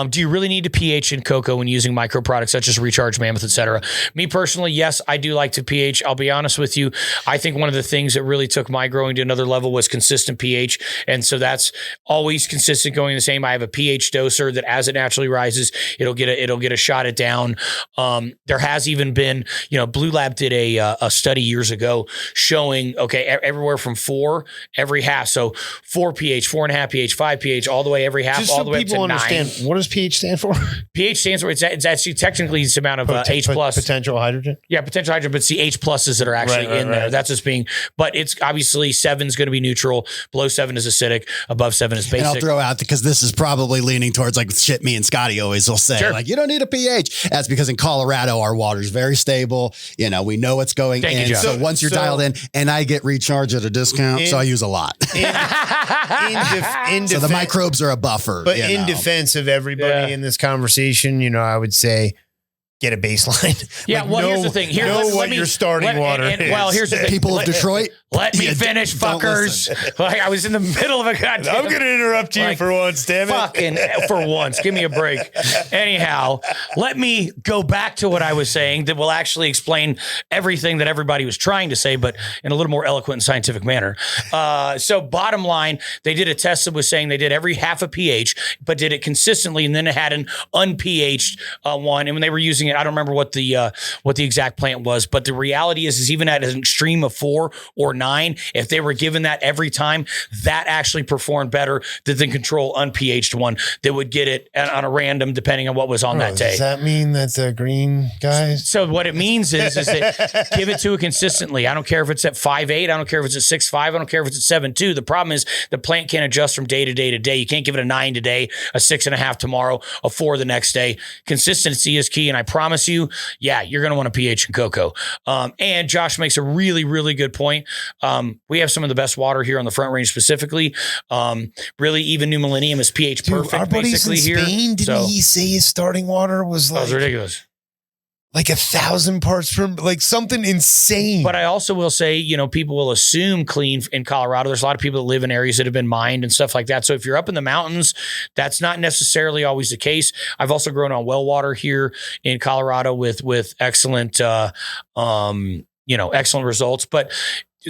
do you really need to pH in cocoa when using micro products such as Recharge, Mammoth, etc.? Me personally, yes, I do like to pH. I'll be honest with you. I think one of the things that really took my growing to another level was consistent pH. And so that's always consistent, going the same. I have a pH doser that as it naturally rises, it'll get a shot it down. There has even been, Blue Lab did a study years ago showing, everywhere from 4 every half. So 4 pH, 4.5 pH, 5 pH, all the way every half, all the way up to 9. Understand, what does pH stand for? pH stands for, it's actually technically it's the amount of H plus. Potential hydrogen? Yeah, potential hydrogen, but it's the H pluses that are actually in there. That's what's being, but it's obviously 7 is going to be neutral. Below 7 is acidic. Above 7 is basic. And I'll throw out, because this is probably leaning towards like shit me and Scotty always will say, you don't need a pH. That's because in Colorado, our water's very stable. We know what's going in. So once you're dialed in, and I get Recharge at a discount, so I use a lot. So the microbes are a buffer. But in defense of everybody in this conversation, I would say, get a baseline. Yeah, here's the thing. What your starting water is. Well, here's the thing. People of Detroit. Let me finish, fuckers. Like, I was in the middle of a goddamn... I'm going to interrupt you for once, damn it. Fucking for once. Give me a break. Anyhow, let me go back to what I was saying that will actually explain everything that everybody was trying to say, but in a little more eloquent and scientific manner. So bottom line, they did a test that was saying they did every half a pH, but did it consistently, and then it had an unpHed one. And when they were using it, I don't remember what the exact plant was, but the reality is even at an extreme of 4 or 9, if they were given that every time, that actually performed better than the control unpHed one that would get it on a random depending on what was on that day. Does that mean that the green guys? So what it means is that give it to it consistently. I don't care if it's at 5.8. I don't care if it's at 6.5. I don't care if it's at 7.2. The problem is the plant can't adjust from day to day to day. You can't give it a 9 today, a 6.5 tomorrow, a 4 the next day. Consistency is key, and I promise you, you're going to want a pH in cocoa. And Josh makes a really, really good point. We have some of the best water here on the Front Range specifically. Really, even New Millennium is pH perfect. Our buddies basically in Spain, didn't he say his starting water was like... That was ridiculous. Like 1,000 parts per, like something insane. But I also will say, people will assume clean in Colorado. There's a lot of people that live in areas that have been mined and stuff like that. So if you're up in the mountains, that's not necessarily always the case. I've also grown on well water here in Colorado with excellent, excellent results. But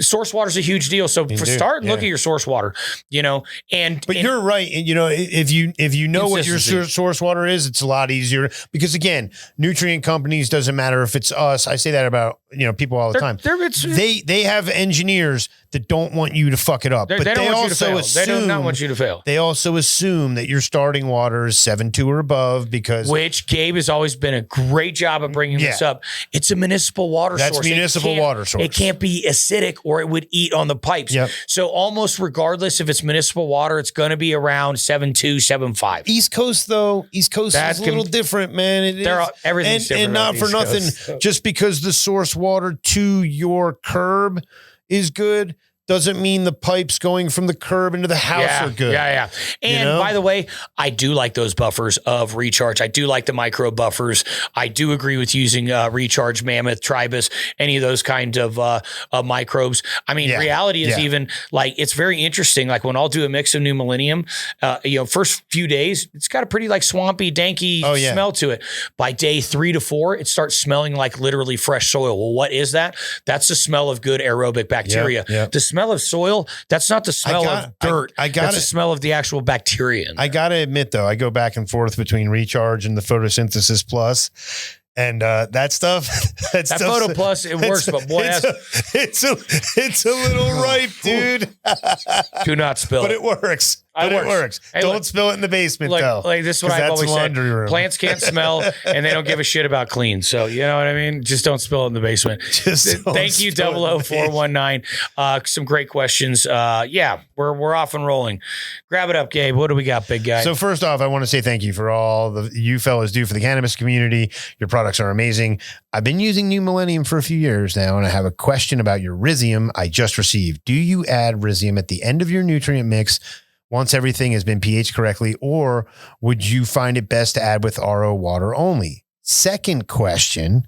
source water is a huge deal. So look at your source water, but you're right. And, if you know what your source water is, it's a lot easier because again, nutrient companies, doesn't matter if it's us. I say that about, people all the time. They have engineers that don't want you to fuck it up, but they don't want you to fail. They do not want you to fail. They also assume that your starting water is 7.2 or above which Gabe has always been a great job of bringing this up. It's a municipal water source. That's municipal water source. It can't be acidic or it would eat on the pipes. Yep. So almost regardless if it's municipal water, it's going to be around 7.2, 7.5. East Coast is a little different, man. Everything's different. And not for nothing, just because the source water to your curb is good doesn't mean the pipes going from the curb into the house are good. Yeah. And by the way, I do like those buffers of recharge. I do like the micro buffers. I do agree with using recharge, mammoth, tribus, any of those kind of microbes. I mean, reality is even like, it's very interesting. Like when I'll do a mix of New Millennium, first few days, it's got a pretty like swampy, danky smell to it. By day 3 to 4, it starts smelling like literally fresh soil. Well, what is that? That's the smell of good aerobic bacteria. The smell of soil, that's not the smell of dirt. That's the smell of the actual bacteria. I got to admit, though, I go back and forth between Recharge and the Photosynthesis Plus. And that stuff, that Photo Plus, it works, but boy, it's a little ripe, dude. Do not spill but it works. But it works. Hey, don't spill it in the basement, though. Like this is what I've always said. Room. Plants can't smell, and they don't give a shit about clean. So you know what I mean? Just don't spill it in the basement. Thank you, 00419. Some great questions. We're off and rolling. Grab it up, Gabe. What do we got, big guy? So first off, I want to say thank you for all the you fellas do for the cannabis community. Your products are amazing. I've been using New Millennium for a few years now, and I have a question about your Rhizium I just received. Do you add Rhizium at the end of your nutrient mix once everything has been pH correctly, or would you find it best to add with RO water only? Second question,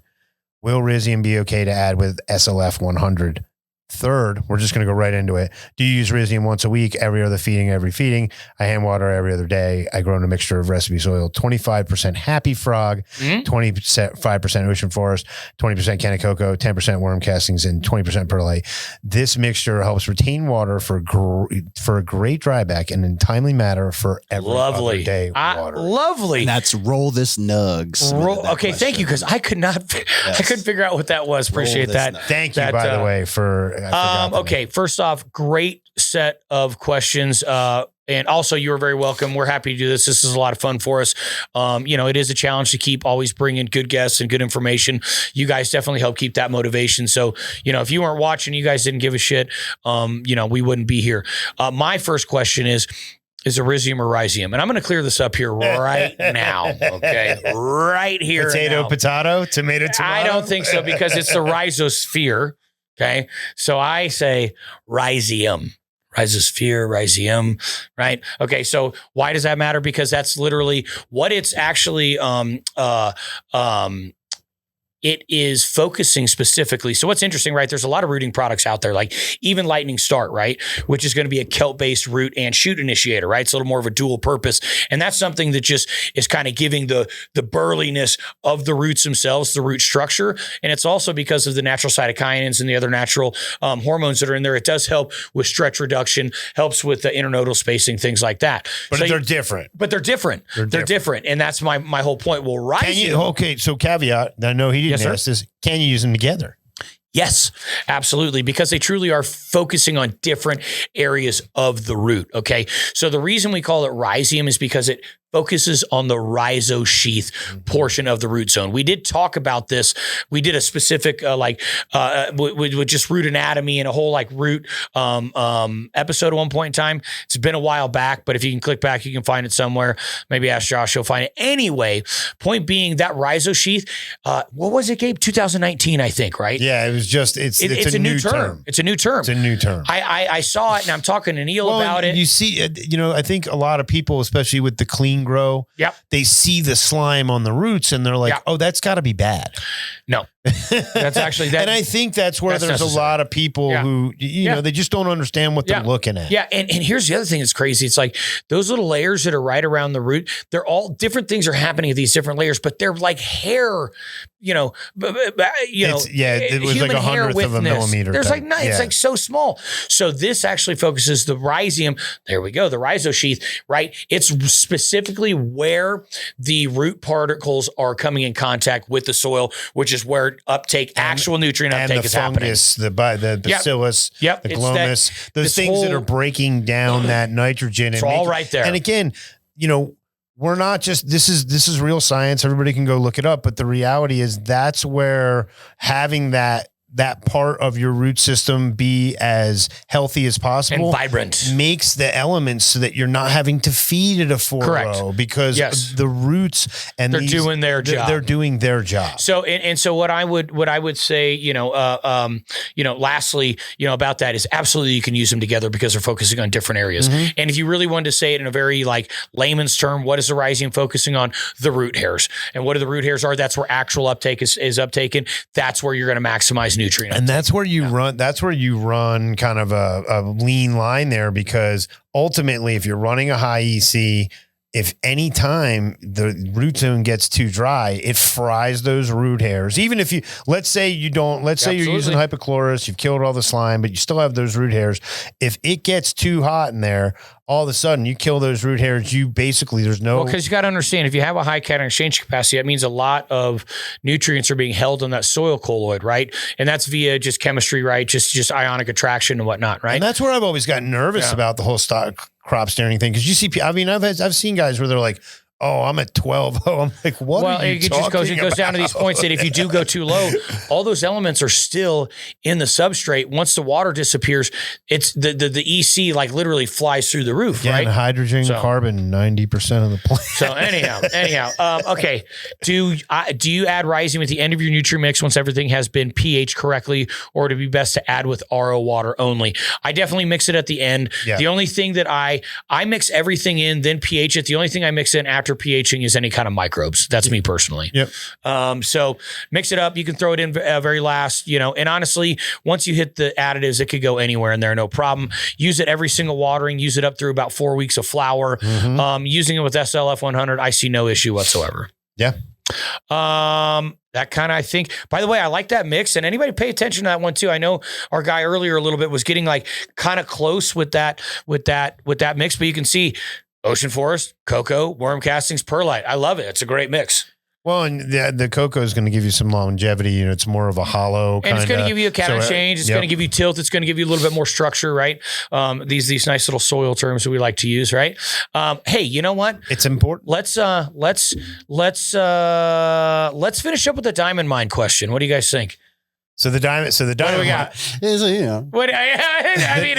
will Rhizium be okay to add with SLF 100? Third, we're just going to go right into it. Do you use Rhizium once a week, every other feeding, every feeding? I hand water every other day. I grow in a mixture of recipe soil, 25% Happy Frog, 25% Ocean Forest, 20% Canna Cocoa, 10% worm castings, and 20% perlite. This mixture helps retain water for a great dry back and in timely manner for every other day water. Lovely. And that's Roll This Nugs. Okay, thank you, because I couldn't figure out what that was. Appreciate that. Thank you, by the way, for... Okay, first off, great set of questions. And also, you're very welcome. We're happy to do this. This is a lot of fun for us. It is a challenge to keep always bringing good guests and good information. You guys definitely help keep that motivation. So, if you weren't watching, you guys didn't give a shit, we wouldn't be here. My first question is a Rhizium or Rhizium? And I'm going to clear this up here right now. Okay. Right here. Potato, tomato. I don't think so, because it's the rhizosphere. Okay. So I say Rhizium. Rhizosphere, Rhizium, right? Okay, so why does that matter? Because that's literally what it's actually it is focusing specifically. So what's interesting, right? There's a lot of rooting products out there, like even Lightning Start, right? Which is going to be a kelp-based root and shoot initiator, right? It's a little more of a dual purpose. And that's something that just is kind of giving the burliness of the roots themselves, the root structure. And it's also because of the natural cytokinins and the other natural hormones that are in there. It does help with stretch reduction, helps with the internodal spacing, things like that. But so they're different. But they're different. They're different. And that's my whole point. Well, okay, so caveat, I know he didn't ask this. Can you use them together? Yes, absolutely. Because they truly are focusing on different areas of the root. Okay. So the reason we call it Rhizium is because it focuses on the rhizosheath portion of the root zone. We did talk about this. We did a specific with just root anatomy and a whole root episode at one point in time. It's been a while back, but if you can click back, you can find it somewhere. Maybe ask Josh, he'll find it. Anyway, point being that rhizosheath, what was it, Gabe? 2019, I think, right? Yeah, it was just, it's a new term. It's a new term. It's a new term. I saw it, and I'm talking to Neil about it. You see, I think a lot of people, especially with the clean grow, they see the slime on the roots and they're like, oh, that's got to be bad. No, that's actually that. And I think that's where there's necessary. A lot of people who, they just don't understand what they're looking at. Yeah. And here's the other thing that's crazy. It's like those little layers that are right around the root, they're all different things are happening at these different layers, but they're like hair, it was like 1/100 of a millimeter. There's it's like so small. So this actually focuses the Rhizium. There we go. The rhizosheath, right? It's specifically where the root particles are coming in contact with the soil, which is where actual nutrient uptake is fungus, happening. The bacillus, the glomus, those things that are breaking down that nitrogen. It's all right there. And again, we're not just, this is real science. Everybody can go look it up. But the reality is that's where having that that part of your root system be as healthy as possible and vibrant, makes the elements so that you're not having to feed it a 4-row because the roots and they're doing their job. They're doing their job. So and so what I would say, lastly, about that is absolutely you can use them together because they're focusing on different areas. And if you really wanted to say it in a very like layman's term, what is the Rhizium focusing on? The root hairs. And what are the root hairs are? That's where actual uptake is uptaken. That's where you're going to maximize nutrient uptake. And that's where you run. That's where you run kind of a lean line there, because ultimately, if you're running a high EC, if any time the root zone gets too dry, it fries those root hairs. Even if you, let's say you're using hypochlorous, you've killed all the slime, but you still have those root hairs. If it gets too hot in there, all of a sudden you kill those root hairs. You basically, there's no. Well, because you got to understand, if you have a high cation exchange capacity, that means a lot of nutrients are being held on that soil colloid, right? And that's via just chemistry, right? Just ionic attraction and whatnot, right? And that's where I've always gotten nervous about the whole stock crop steering thing. Cause you see, I mean, I've seen guys where they're like, oh, I'm at 12. Oh, I'm like, what? Well, it goes down to these points that if you do go too low, all those elements are still in the substrate. Once the water disappears, it's the EC like literally flies through the roof, right? And hydrogen, carbon, 90% of the plant. So anyhow, okay. Do you add Rhizium at the end of your nutrient mix once everything has been pH correctly, or would it be best to add with RO water only? I definitely mix it at the end. Yeah. The only thing that I mix everything in, then pH it. The only thing I mix in after pHing is any kind of microbes. That's me personally. Yep. So mix it up. You can throw it in very last, and honestly, once you hit the additives, it could go anywhere in there. No problem. Use it every single watering. Use it up through about 4 weeks of flower. Using it with SLF 100, I see no issue whatsoever. Yeah. That kind of, I think, by the way, I like that mix, and anybody pay attention to that one too. I know our guy earlier a little bit was getting like kind of close with that mix, but you can see ocean forest, cocoa, worm castings, perlite. I love it. It's a great mix. Well, and the cocoa is going to give you some longevity. It's more of a hollow kind of. And it's going to give you a cation exchange. It's going to give you tilt. It's going to give you a little bit more structure, right? These nice little soil terms that we like to use, right? Hey, you know what? It's important. Let's finish up with the diamond mine question. What do you guys think? So the diamond. What do we got? What I mean,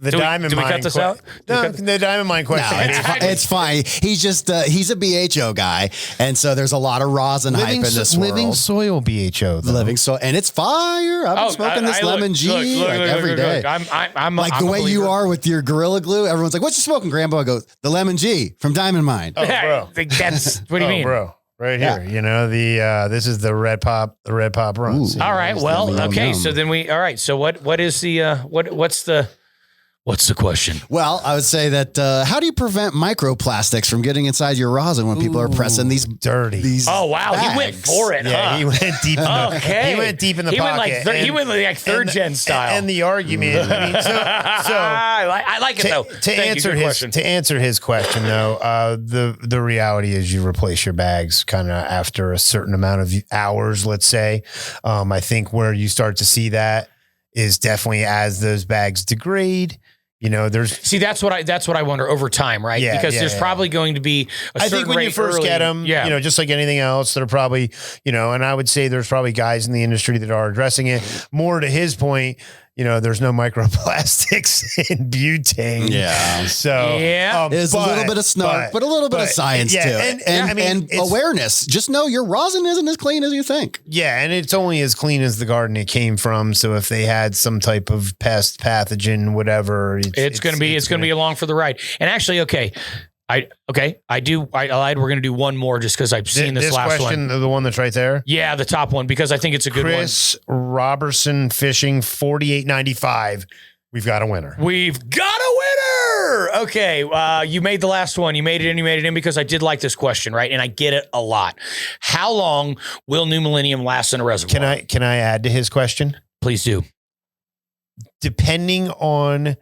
diamond mine. Do we cut this out? No, the diamond mine question. No, it's fine. He's just he's a BHO guy, and so there's a lot of rosin hype in this world. Living soil BHO, though. Living soil, and it's fire. I've been smoking this lemon G every day. I'm like the way you are with your Gorilla Glue. Everyone's like, "What you smoking, Grambo?" I go, "The lemon G from Diamond Mine." Oh, bro, that's what do you mean, bro? Right here, this is the red pop runs. All right, well, okay, so then so what is the what's the question? Well, I would say that how do you prevent microplastics from getting inside your rosin when people are pressing these dirty? Oh wow, bags? He went for it. Yeah, he went deep. He went deep in the pocket. He went like third gen style. And the argument. I mean, so I like it though. To answer his question though, the reality is you replace your bags kind of after a certain amount of hours. Let's say, I think where you start to see that is definitely as those bags degrade. That's what I wonder over time, right? Yeah, because there's probably going to be I think when you first get them, just like anything else, they're probably, and I would say there's probably guys in the industry that are addressing it. More to his point, there's no microplastics in butane. Yeah. So there's a little bit of snark, but a little bit of science too. And awareness. Just know your rosin isn't as clean as you think. Yeah. And it's only as clean as the garden it came from. So if they had some type of pest, pathogen, whatever, it's going to be along for the ride. And actually, I lied. We're going to do one more just because I've seen this last question, one. The one that's right there? Yeah, the top one, because I think it's a good one. Chris Robertson Fishing, $48.95. We've got a winner. We've got a winner. Okay. You made the last one. You made it in because I did like this question, right? And I get it a lot. How long will New Millennium last in a reservoir? Can I add to his question? Please do. Depending on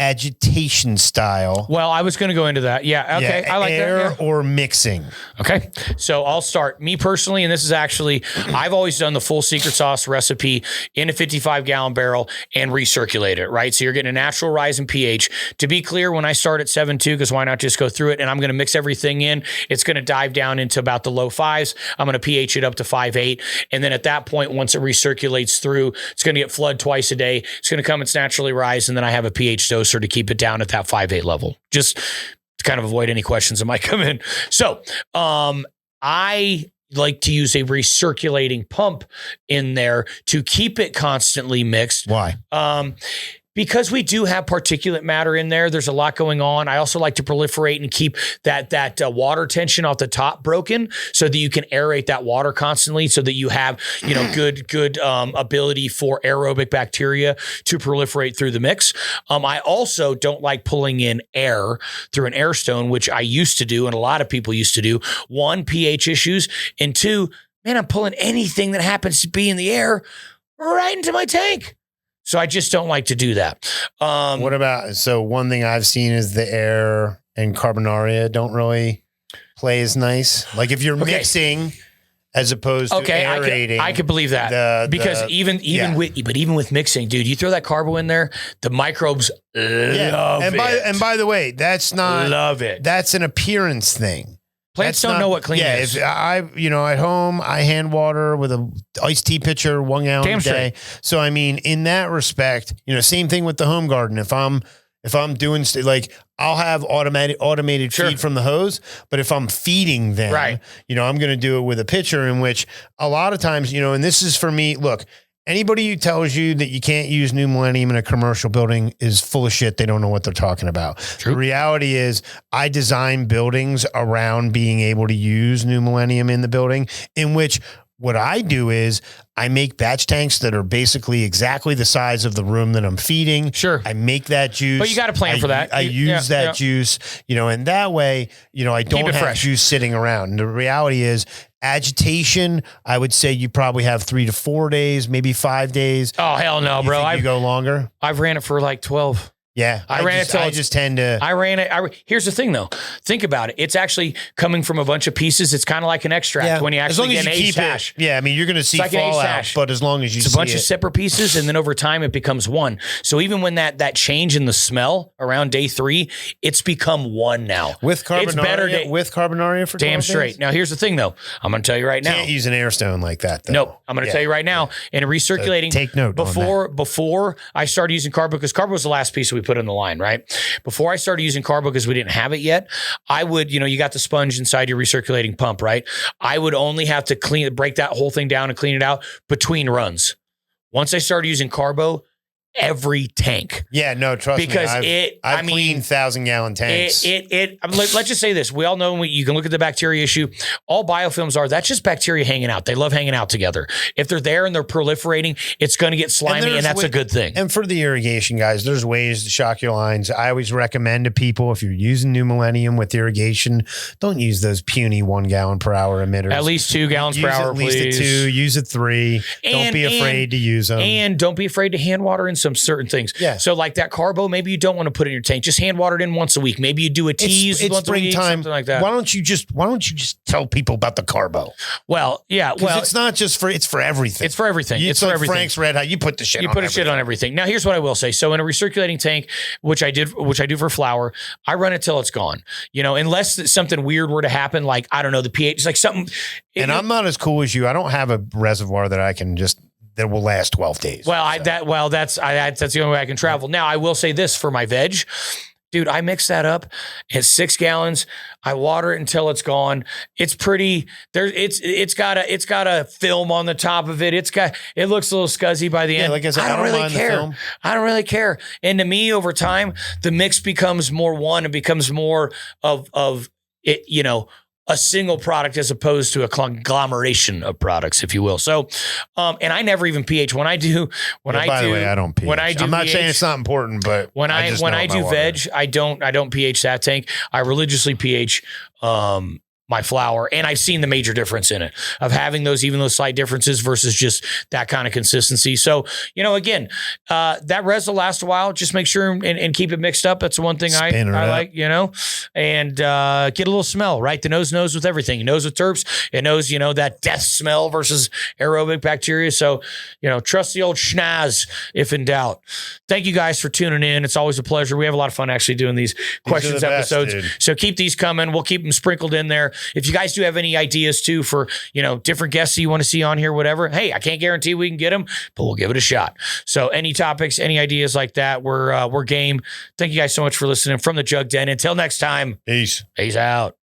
agitation style. Well, I was going to go into that. Yeah. Okay. I like air that. Yeah. or mixing. Okay. So I'll start. Me personally, and this is actually, I've always done the full secret sauce recipe in a 55-gallon barrel and recirculate it, right? So you're getting a natural rise in pH. To be clear, when I start at 7.2, because why not just go through it, and I'm going to mix everything in, it's going to dive down into about the low 5s. I'm going to pH it up to 5.8. And then at that point, once it recirculates through, it's going to get flood twice a day. It's going to come, it's naturally rise. And then I have a pH doser to keep it down at that 5.8 level, just to kind of avoid any questions that might come in. So I like to use a recirculating pump in there to keep it constantly mixed. Why? Because we do have particulate matter in there. There's a lot going on. I also like to proliferate and keep that water tension off the top broken so that you can aerate that water constantly so that you have, good ability for aerobic bacteria to proliferate through the mix. I also don't like pulling in air through an air stone, which I used to do and a lot of people used to do. 1, pH issues, and 2, man, I'm pulling anything that happens to be in the air right into my tank. So I just don't like to do that. What about, so one thing I've seen is the air and carbonaria don't really play as nice. Like if you're mixing as opposed to aerating. I could believe that because even with mixing, dude, you throw that carbo in there, the microbes love it. And by the way, that's not, love it. That's an appearance thing. Plants don't know what clean is. If at home, I hand water with a iced tea pitcher, 1 gallon a day. So, I mean, in that respect, same thing with the home garden. If I'm doing I'll have automated feed from the hose, but if I'm feeding them, I'm going to do it with a pitcher in which a lot of times, and this is for me, look, anybody who tells you that you can't use New Millennium in a commercial building is full of shit. They don't know what they're talking about. True. The reality is I design buildings around being able to use New Millennium in the building, in which what I do is I make batch tanks that are basically exactly the size of the room that I'm feeding. Sure. I make that juice. But you got to plan for that. I use that juice, and that way, I don't have juice sitting around. And the reality is, agitation, I would say you probably have 3 to 4 days, maybe 5 days. Oh, hell no, bro. You go longer? I've ran it for like 12. Yeah. I ran it. Here's the thing though. Think about it. It's actually coming from a bunch of pieces. It's kind of like an extract when you actually get an aged hash. Yeah. I mean, you're going to see fallout, but as long as you see it's a bunch of separate pieces, and then over time it becomes one. So even when that change in the smell around day 3, it's become one now. With carbonaria, it's better with carbonaria for damn straight. Days? Now here's the thing though. I'm going to tell you right now. Can't use an air stone like that though. Nope. I'm going to tell you right now. In recirculating, so take note before I started using carbo, because carbo was the last piece that we put in the line, right? Before I started using carbo, because we didn't have it yet, I would, you got the sponge inside your recirculating pump, right? I would only have to break that whole thing down and clean it out between runs. Once I started using carbo, every tank. Yeah, no, trust me. Because I've cleaned 1,000-gallon tanks. Let's just say this. We all know you can look at the bacteria issue. All biofilms that's just bacteria hanging out. They love hanging out together. If they're there and they're proliferating, it's going to get slimy, and that's a good thing. And for the irrigation guys, there's ways to shock your lines. I always recommend to people, if you're using New Millennium with irrigation, don't use those puny 1 gallon per hour emitters. At least 2 gallons per hour, please. At least a 2, use a 3. Don't be afraid to use them. And don't be afraid to hand water in some certain things. Yeah. So like that carbo, maybe you don't want to put it in your tank. Just hand water it in once a week. Maybe you do a tease once a week, something like that. Why don't you just tell people about the carbo? Well, yeah. Well, it's not just it's for everything. It's for everything. It's for like everything. Frank's Red Hot. You put the shit on everything. Now, here's what I will say. So in a recirculating tank, which I do for flour, I run it till it's gone. Unless something weird were to happen, like, I don't know, the pH, it's like something. I'm not as cool as you. I don't have a reservoir that will last 12 days. Well, that's the only way I can travel. Now, I will say this for my veg. Dude, I mix that up. It's 6 gallons. I water it until it's gone. It's pretty. It's got a film on the top of it. It looks a little scuzzy by the end. Like I said, I don't really care. I don't really care. And to me, over time, the mix becomes more one. It becomes more of it. A single product as opposed to a conglomeration of products, if you will. So, and I never even pH by the way, I don't pH. I'm not saying it's not important, but when I do veg, I don't pH that tank. I religiously pH, my my flower. And I've seen the major difference in it of having those slight differences versus just that kind of consistency. So, again, that res will last a while. Just make sure and keep it mixed up. That's the one thing I like, and get a little smell, right? The nose knows with everything. It knows with terps. It knows, that death smell versus aerobic bacteria. So, trust the old schnaz if in doubt. Thank you guys for tuning in. It's always a pleasure. We have a lot of fun actually doing these questions episodes. So keep these coming. We'll keep them sprinkled in there. If you guys do have any ideas too for, different guests you want to see on here, whatever, hey, I can't guarantee we can get them, but we'll give it a shot. So any topics, any ideas like that, we're game. Thank you guys so much for listening from the Jug Den. Until next time. Peace out.